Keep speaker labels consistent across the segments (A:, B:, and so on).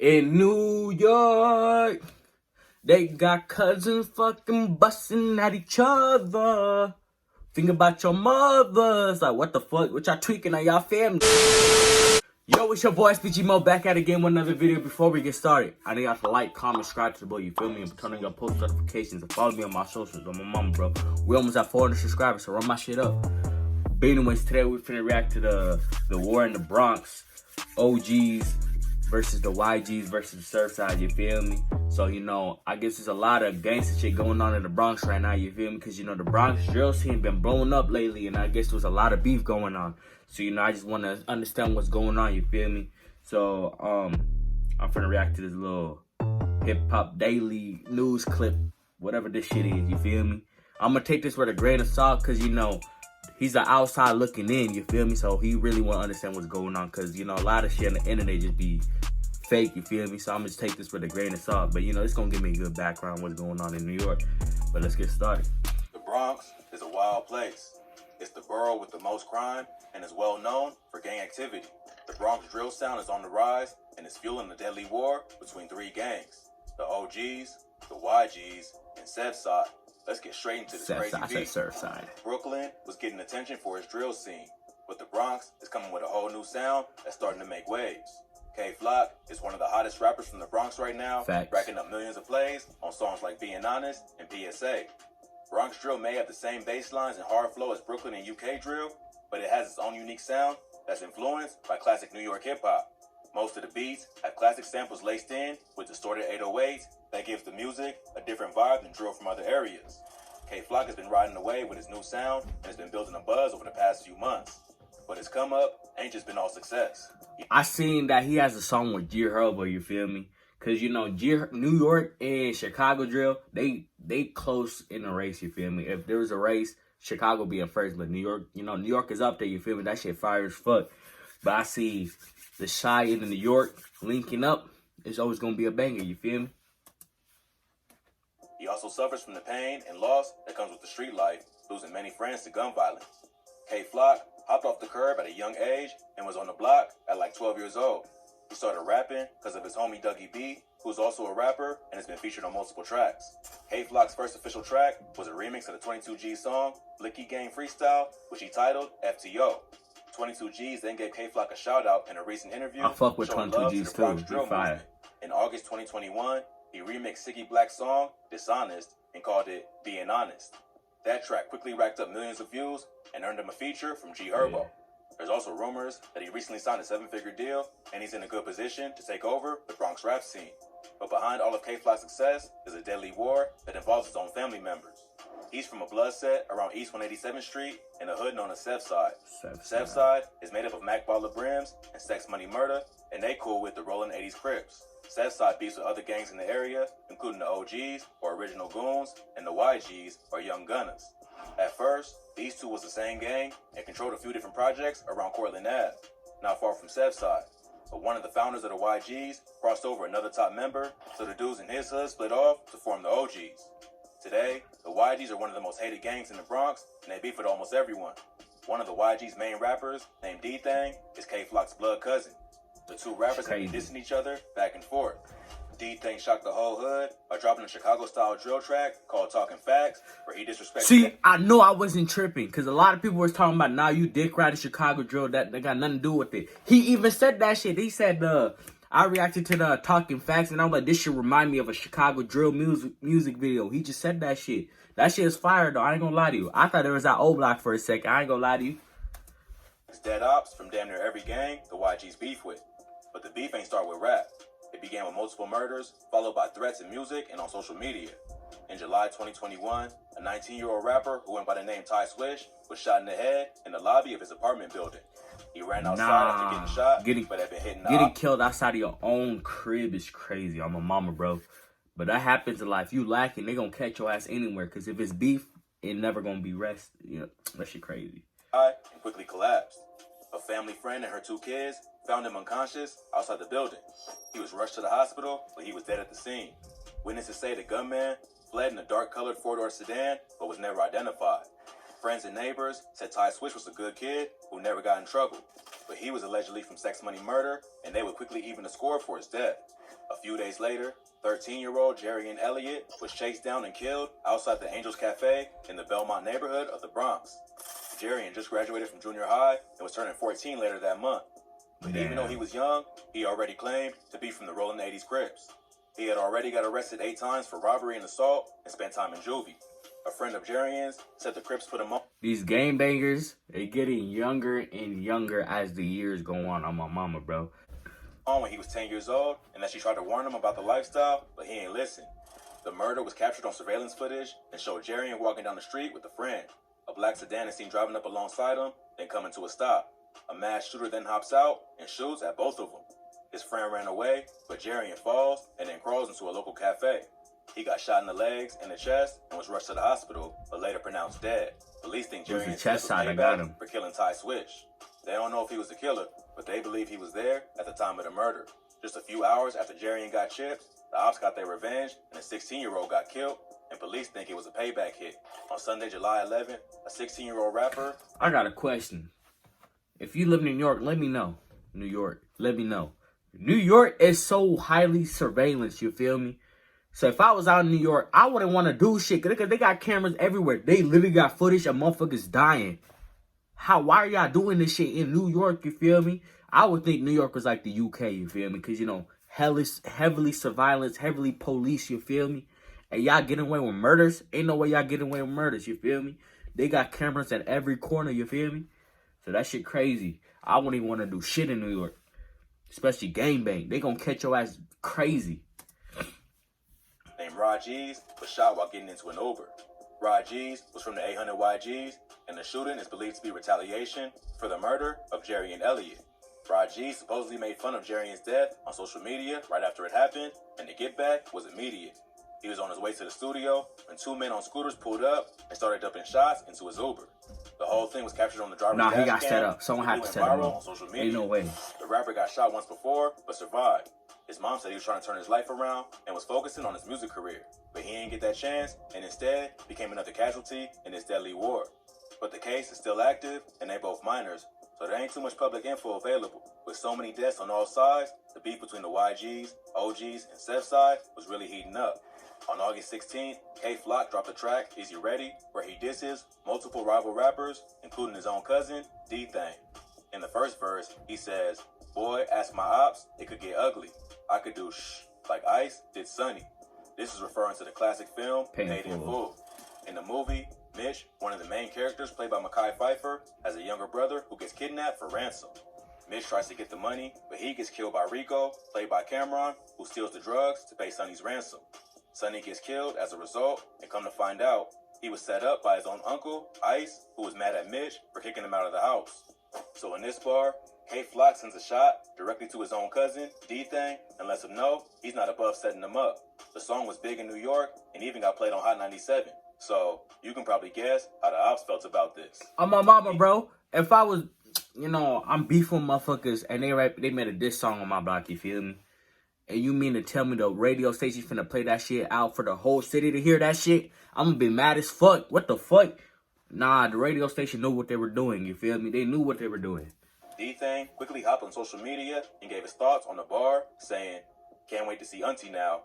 A: In New York, they got cousins fucking busting at each other. Think about your mothers. Like, what the fuck? What y'all tweaking on y'all family? Yo, it's your boy SPG Mo back at it again with another video. Before we get started, I need y'all to like, comment, subscribe to the boy, you feel me? And turn on your post notifications and follow me on my socials on my mama, bro. We almost at 400 subscribers, so run my shit up. But anyways, today we finna react to the war in the Bronx. OGs versus the YGs versus the SevSide, you feel me? So, you know, I guess there's a lot of gangster shit going on in the Bronx right now, you feel me? Because, you know, the Bronx drill scene been blowing up lately, and I guess there's a lot of beef going on. So, you know, I just want to understand what's going on, you feel me? So, I'm finna react to this little hip-hop daily news clip, whatever this shit is, you feel me? I'm gonna take this with a grain of salt, because, you know, he's the outside looking in, you feel me? So he really want to understand what's going on, because, you know, a lot of shit on the internet just be fake, you feel me? So I'm gonna just take this with a grain of salt. But, you know, it's gonna give me a good background what's going on in New York. But let's get started.
B: The Bronx is a wild place. It's the borough with the most crime and is well known for gang activity. The Bronx drill sound is on the rise and is fueling the deadly war between three gangs: the OGs, the YGs, and SevSide. Let's get straight into this crazy beat.
A: SevSide.
B: Brooklyn was getting attention for its drill scene, but the Bronx is coming with a whole new sound that's starting to make waves. K-Flock is one of the hottest rappers from the Bronx right now, racking up millions of plays on songs like Being Honest and PSA. Bronx drill may have the same bass lines and hard flow as Brooklyn and UK drill, but it has its own unique sound that's influenced by classic New York hip-hop. Most of the beats have classic samples laced in with distorted 808s that gives the music a different vibe than drill from other areas. K-Flock has been riding the wave with his new sound and has been building a buzz over the past few months. But his come up ain't just been all success.
A: I seen that he has a song with G Herbo, you feel me? Cause you know, New York and Chicago drill, they close in the race, you feel me? If there was a race, Chicago be in first, but New York, you know, New York is up there, you feel me? That shit fire as fuck. But I see the Chi and the New York linking up, it's always gonna be a banger, you feel me?
B: He also suffers from the pain and loss that comes with the street life, losing many friends to gun violence. K-Flock hopped off the curb at a young age and was on the block at like 12 years old. He started rapping because of his homie Dougie B, who's also a rapper and has been featured on multiple tracks. K-Flock's first official track was a remix of the 22G song, Blicky Gang Freestyle, which he titled FTO. 22Gs then gave K-Flock a shout out in a recent interview.
A: I fuck with 22Gs too, fire.
B: In August 2021, he remixed Siggy Black's song, Dishonest, and called it Being Honest. That track quickly racked up millions of views and earned him a feature from G Herbo. Yeah. There's also rumors that he recently signed a 7-figure deal and he's in a good position to take over the Bronx rap scene. But behind all of K-Flock's success is a deadly war that involves his own family members. He's from a blood set around East 187th Street in a hood known as SevSide. SevSide is made up of Mac Baller Brims and Sex Money Murder, and they cool with the Rollin' 80s Crips. SevSide beefs with other gangs in the area, including the OGs, or Original Goons, and the YGs, or Young Gunners. At first, these two was the same gang and controlled a few different projects around Cortlandt Ave, not far from SevSide. But one of the founders of the YGs crossed over another top member, so the dudes in his hood split off to form the OGs. Today, the YGs are one of the most hated gangs in the Bronx, and they beef with almost everyone. One of the YG's main rappers, named D-Thang, is K-Flock's blood cousin. The two rappers have been dissing each other back and forth. D-Thang shocked the whole hood by dropping a Chicago-style drill track called Talking Facts, where he disrespected... See,
A: I know I wasn't tripping, because a lot of people was talking about, nah, you dick riding Chicago drill, that got nothing to do with it. He even said that shit. He said, I reacted to the Talking Facts, and I'm like, this should remind me of a Chicago drill music video. He just said that shit. That shit is fire, though. I ain't gonna lie to you. I thought it was that old block for a second. I ain't gonna lie to you.
B: It's dead ops from damn near every gang the YGs beef with. But the beef ain't start with rap. It began with multiple murders, followed by threats in music and on social media. In July 2021, a 19-year-old rapper who went by the name Ty Swish was shot in the head in the lobby of his apartment building. He ran outside after getting shot, but had been hitting
A: Getting killed outside of your own crib is crazy. I'm a mama, bro. But that happens in life. You lacking, they gonna catch your ass anywhere. Because if it's beef, it never gonna be rest. You know, that shit crazy.
B: And quickly collapsed. A family friend and her 2 kids found him unconscious outside the building. He was rushed to the hospital, but he was dead at the scene. Witnesses say the gunman fled in a dark-colored 4-door sedan, but was never identified. Friends and neighbors said Ty Swish was a good kid who never got in trouble, but he was allegedly from Sex Money Murder, and they would quickly even the score for his death. A few days later, 13-year-old Jerry and Elliott was chased down and killed outside the Angels Cafe in the Belmont neighborhood of the Bronx. Jerry just graduated from junior high and was turning 14 later that month. But even though he was young, he already claimed to be from the Rolling 80s Crips. He had already got arrested 8 times for robbery and assault and spent time in juvie. A friend of Jerry's said the Crips put him on.
A: These game bangers, they getting younger and younger as the years go on my mama, bro.
B: When he was 10 years old, and that she tried to warn him about the lifestyle, but he ain't listen. The murder was captured on surveillance footage and showed Jerry walking down the street with a friend. A black sedan is seen driving up alongside him, then coming to a stop. A masked shooter then hops out and shoots at both of them. His friend ran away, but Jerry falls and then crawls into a local cafe. He got shot in the legs and the chest and was rushed to the hospital, but later pronounced dead. Police think Jerry was payback for killing Ty Switch. They don't know if he was the killer, but they believe he was there at the time of the murder. Just a few hours after Jerry got chipped, the ops got their revenge and a 16-year-old got killed, and police think it was a payback hit. On Sunday, July 11th, a 16-year-old rapper...
A: I got a question. If you live in New York, let me know. New York, let me know. New York is so highly surveillance, you feel me? So if I was out in New York, I wouldn't want to do shit, because they got cameras everywhere. They literally got footage of motherfuckers dying. Why are y'all doing this shit in New York, you feel me? I would think New York was like the UK, you feel me? Because, you know, heavily surveillance, heavily police, you feel me? And y'all getting away with murders? Ain't no way y'all getting away with murders, you feel me? They got cameras at every corner, you feel me? So that shit crazy. I wouldn't even want to do shit in New York. Especially gangbang. They gonna catch your ass crazy.
B: Named Rod G's was shot while getting into an Uber. Rod G's was from the 800 YGs, and the shooting is believed to be retaliation for the murder of Jerry and Elliott. Rod G supposedly made fun of Jerry's death on social media right after it happened, and the get back was immediate. He was on his way to the studio when 2 men on scooters pulled up and started dumping shots into his Uber. The whole thing was captured on the driver's dash cam.
A: He got set up. Someone had to set him up. Ain't no way.
B: The rapper got shot once before, but survived. His mom said he was trying to turn his life around and was focusing on his music career. But he didn't get that chance, and instead became another casualty in this deadly war. But the case is still active, and they both minors, so there ain't too much public info available. With so many deaths on all sides, the beef between the YGs, OGs, and SevSide was really heating up. On August 16th, K-Flock dropped the track, Is You Ready?, where he disses multiple rival rappers, including his own cousin, D-Thang. In the first verse, he says, "Boy, ask my ops, it could get ugly. I could do shh, like Ice did Sonny." This is referring to the classic film, Paid in Full. In the movie, Mitch, one of the main characters played by Mekhi Phifer, has a younger brother who gets kidnapped for ransom. Mitch tries to get the money, but he gets killed by Rico, played by Cameron, who steals the drugs to pay Sonny's ransom. Sonny gets killed as a result, and come to find out, he was set up by his own uncle, Ice, who was mad at Mitch for kicking him out of the house. So in this bar, K-Flock sends a shot directly to his own cousin, D-Thang, and lets him know he's not above setting him up. The song was big in New York, and even got played on Hot 97. So, you can probably guess how the ops felt about this.
A: On my mama, bro, if I was, you know, I'm beefing motherfuckers, and they made a diss song on my block, you feel me? And you mean to tell me the radio station finna play that shit out for the whole city to hear that shit? I'm gonna be mad as fuck. What the fuck? Nah, the radio station knew what they were doing, you feel me? They knew what they were doing.
B: D-Thang quickly hopped on social media and gave his thoughts on the bar, saying, "Can't wait to see Auntie now."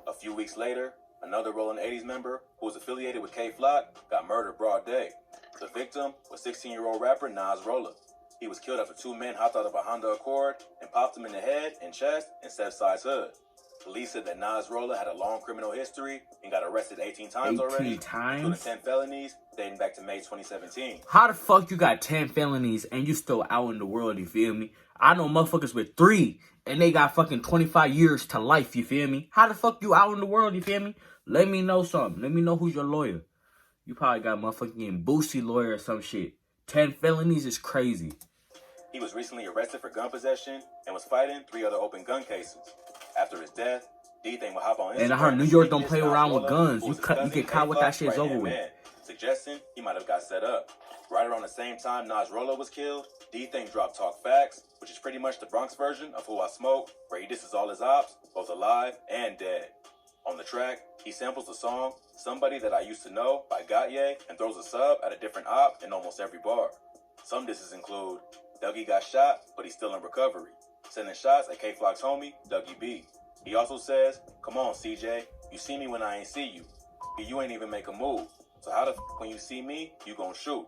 B: A few weeks later, another Rollin' 80s member who was affiliated with K-Flock got murdered broad day. The victim was 16-year-old rapper Nas Rolla. He was killed after 2 men hopped out of a Honda Accord and popped him in the head and chest in SevSide's hood. Police said that Nas Rolla had a long criminal history and got arrested 18 times already, including 10 felonies dating back to May 2017.
A: How the fuck you got 10 felonies and you still out in the world, you feel me? I know motherfuckers with 3 and they got fucking 25 years to life, you feel me? How the fuck you out in the world, you feel me? Let me know something. Let me know who's your lawyer. You probably got motherfucking Boosie lawyer or some shit. 10 felonies is crazy.
B: He was recently arrested for gun possession and was fighting 3 other open gun cases. After his death, D-Thang will hop on Instagram.
A: And I heard New York don't play around with guns. You get caught with that shit's over with.
B: Suggesting he might have got set up. Right around the same time Nas Rolla was killed, D-Thang dropped Talk Facts, which is pretty much the Bronx version of Who I Smoke, where he disses all his ops, both alive and dead. On the track, he samples the song Somebody That I Used to Know by Gautier and throws a sub at a different op in almost every bar. Some disses include Dougie got shot, but he's still in recovery, sending shots at K-Flock's homie, Dougie B. He also says, "Come on, CJ, you see me when I ain't see you. You ain't even make a move. So how the when you see me, you gon' shoot?"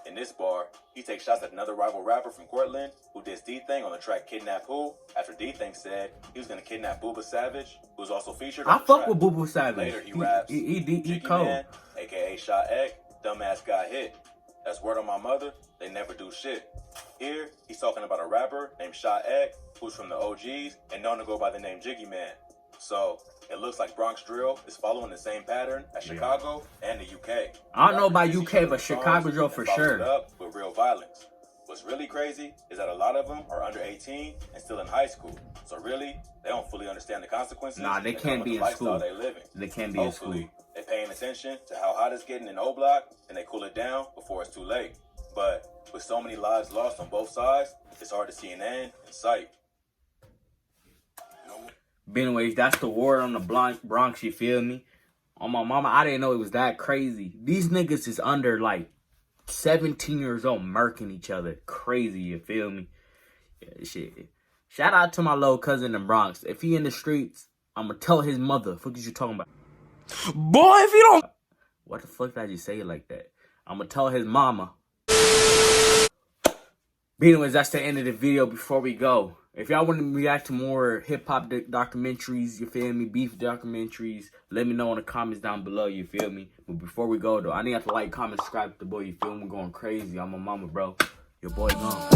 B: In this bar, he takes shots at another rival rapper from Cortland who dissed D-Thing on the track Kidnap Who after D-Thing said he was gonna kidnap Booba Savage, who was also featured on
A: I
B: the
A: fuck
B: track.
A: with Boo Boo Savage.
B: Later he raps,
A: He
B: Jiggy
A: cold.
B: Man, aka Shot Egg, dumbass got hit. That's word on my mother, they never do shit. Here, he's talking about a rapper named Shot Egg, who's from the OGs and known to go by the name Jiggy Man. So, it looks like Bronx drill is following the same pattern as Chicago and the UK.
A: I don't know about UK, but Chicago drill for sure.
B: Up with real violence. What's really crazy is that a lot of them are under 18 and still in high school. So really, they don't fully understand the consequences.
A: Nah, they can't be in school.
B: They living.
A: They can't be in school.
B: Hopefully, they're paying attention to how hot it's getting in O Block and they cool it down before it's too late. But with so many lives lost on both sides, it's hard to see an end in sight.
A: But anyways, that's the war on the Bronx, you feel me? On my mama, I didn't know it was that crazy. These niggas is under like 17 years old murking each other. Crazy, you feel me? Yeah, shit. Shout out to my little cousin in Bronx. If he in the streets, I'ma tell his mother. What is you talking about? Boy, if you don't... What the fuck did I just say it like that? I'ma tell his mama. But anyways, that's the end of the video. Before we go, if y'all want to react to more hip-hop documentaries, you feel me, beef documentaries, let me know in the comments down below, you feel me. But before we go, though, I need to like, comment, subscribe to the boy, you feel me. I'm going crazy. I'm a mama, bro. Your boy gone.